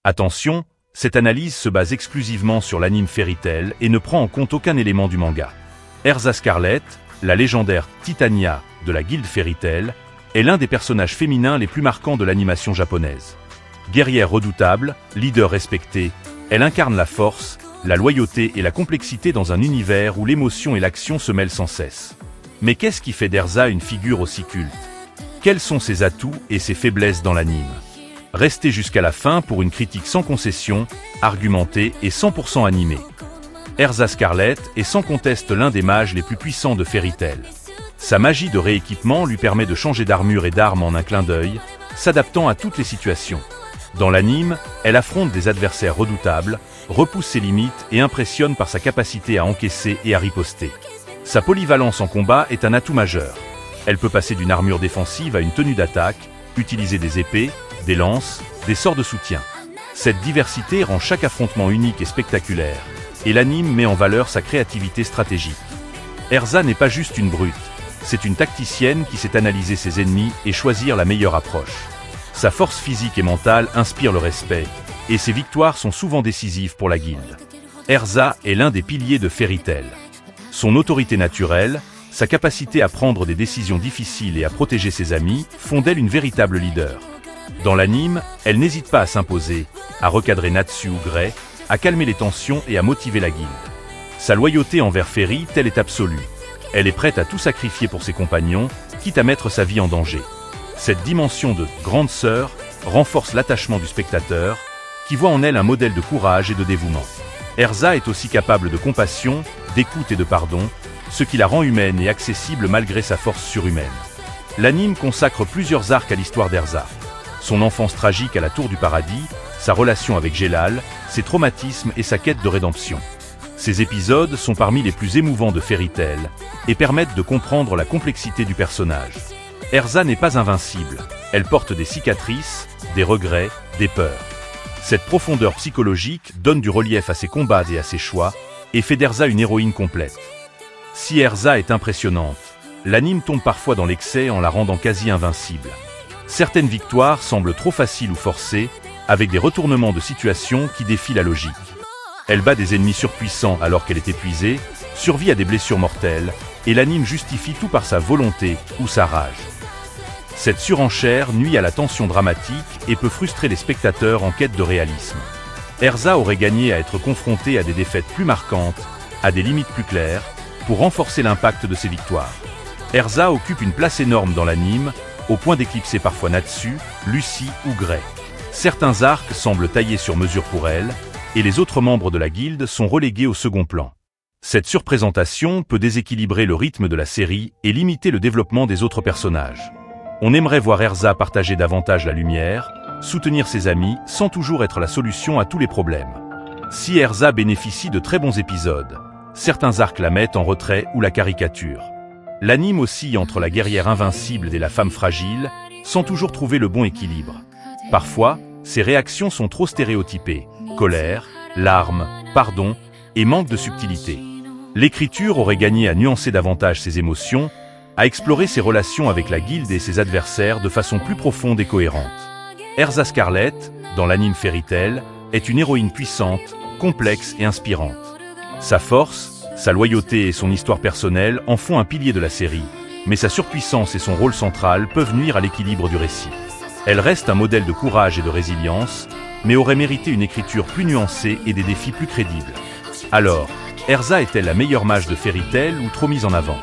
Attention, cette analyse se base exclusivement sur l'anime Fairy Tail et ne prend en compte aucun élément du manga. Erza Scarlet, la légendaire Titania de la guilde Fairy Tail, est l'un des personnages féminins les plus marquants de l'animation japonaise. Guerrière redoutable, leader respecté, elle incarne la force, la loyauté et la complexité dans un univers où l'émotion et l'action se mêlent sans cesse. Mais qu'est-ce qui fait d'Erza une figure aussi culte? Quels sont ses atouts et ses faiblesses dans l'anime? Restez jusqu'à la fin pour une critique sans concession, argumentée et 100% animée. Erza Scarlet est sans conteste l'un des mages les plus puissants de Fairy Tail. Sa magie de rééquipement lui permet de changer d'armure et d'armes en un clin d'œil, s'adaptant à toutes les situations. Dans l'anime, elle affronte des adversaires redoutables, repousse ses limites et impressionne par sa capacité à encaisser et à riposter. Sa polyvalence en combat est un atout majeur. Elle peut passer d'une armure défensive à une tenue d'attaque, utiliser des épées, des lances, des sorts de soutien. Cette diversité rend chaque affrontement unique et spectaculaire, et l'anime met en valeur sa créativité stratégique. Erza n'est pas juste une brute, c'est une tacticienne qui sait analyser ses ennemis et choisir la meilleure approche. Sa force physique et mentale inspire le respect, et ses victoires sont souvent décisives pour la guilde. Erza est l'un des piliers de Fairy Tail. Son autorité naturelle, sa capacité à prendre des décisions difficiles et à protéger ses amis font d'elle une véritable leader. Dans l'anime, elle n'hésite pas à s'imposer, à recadrer Natsu ou Gray, à calmer les tensions et à motiver la guilde. Sa loyauté envers Fairy Tail est absolue. Elle est prête à tout sacrifier pour ses compagnons, quitte à mettre sa vie en danger. Cette dimension de « grande sœur » renforce l'attachement du spectateur, qui voit en elle un modèle de courage et de dévouement. Erza est aussi capable de compassion, d'écoute et de pardon, ce qui la rend humaine et accessible malgré sa force surhumaine. L'anime consacre plusieurs arcs à l'histoire d'Erza. Son enfance tragique à la Tour du Paradis, sa relation avec Gelal, ses traumatismes et sa quête de rédemption. Ces épisodes sont parmi les plus émouvants de Fairy Tail et permettent de comprendre la complexité du personnage. Erza n'est pas invincible, elle porte des cicatrices, des regrets, des peurs. Cette profondeur psychologique donne du relief à ses combats et à ses choix, et fait d'Erza une héroïne complète. Si Erza est impressionnante, l'anime tombe parfois dans l'excès en la rendant quasi invincible. Certaines victoires semblent trop faciles ou forcées, avec des retournements de situation qui défient la logique. Elle bat des ennemis surpuissants alors qu'elle est épuisée, survit à des blessures mortelles, et l'anime justifie tout par sa volonté ou sa rage. Cette surenchère nuit à la tension dramatique et peut frustrer les spectateurs en quête de réalisme. Erza aurait gagné à être confrontée à des défaites plus marquantes, à des limites plus claires, pour renforcer l'impact de ses victoires. Erza occupe une place énorme dans l'anime, au point d'éclipser parfois Natsu, Lucy ou Gray. Certains arcs semblent taillés sur mesure pour elle, et les autres membres de la guilde sont relégués au second plan. Cette surprésentation peut déséquilibrer le rythme de la série et limiter le développement des autres personnages. On aimerait voir Erza partager davantage la lumière, soutenir ses amis sans toujours être la solution à tous les problèmes. Si Erza bénéficie de très bons épisodes, certains arcs la mettent en retrait ou la caricaturent. L'anime oscille entre la guerrière invincible et la femme fragile, sans toujours trouver le bon équilibre. Parfois, ses réactions sont trop stéréotypées, colère, larmes, pardon, et manque de subtilité. L'écriture aurait gagné à nuancer davantage ses émotions, à explorer ses relations avec la guilde et ses adversaires de façon plus profonde et cohérente. Erza Scarlet, dans l'anime Fairy Tail, est une héroïne puissante, complexe et inspirante. Sa force, sa loyauté et son histoire personnelle en font un pilier de la série, mais sa surpuissance et son rôle central peuvent nuire à l'équilibre du récit. Elle reste un modèle de courage et de résilience, mais aurait mérité une écriture plus nuancée et des défis plus crédibles. Alors, Erza est-elle la meilleure mage de Fairy Tail ou trop mise en avant ?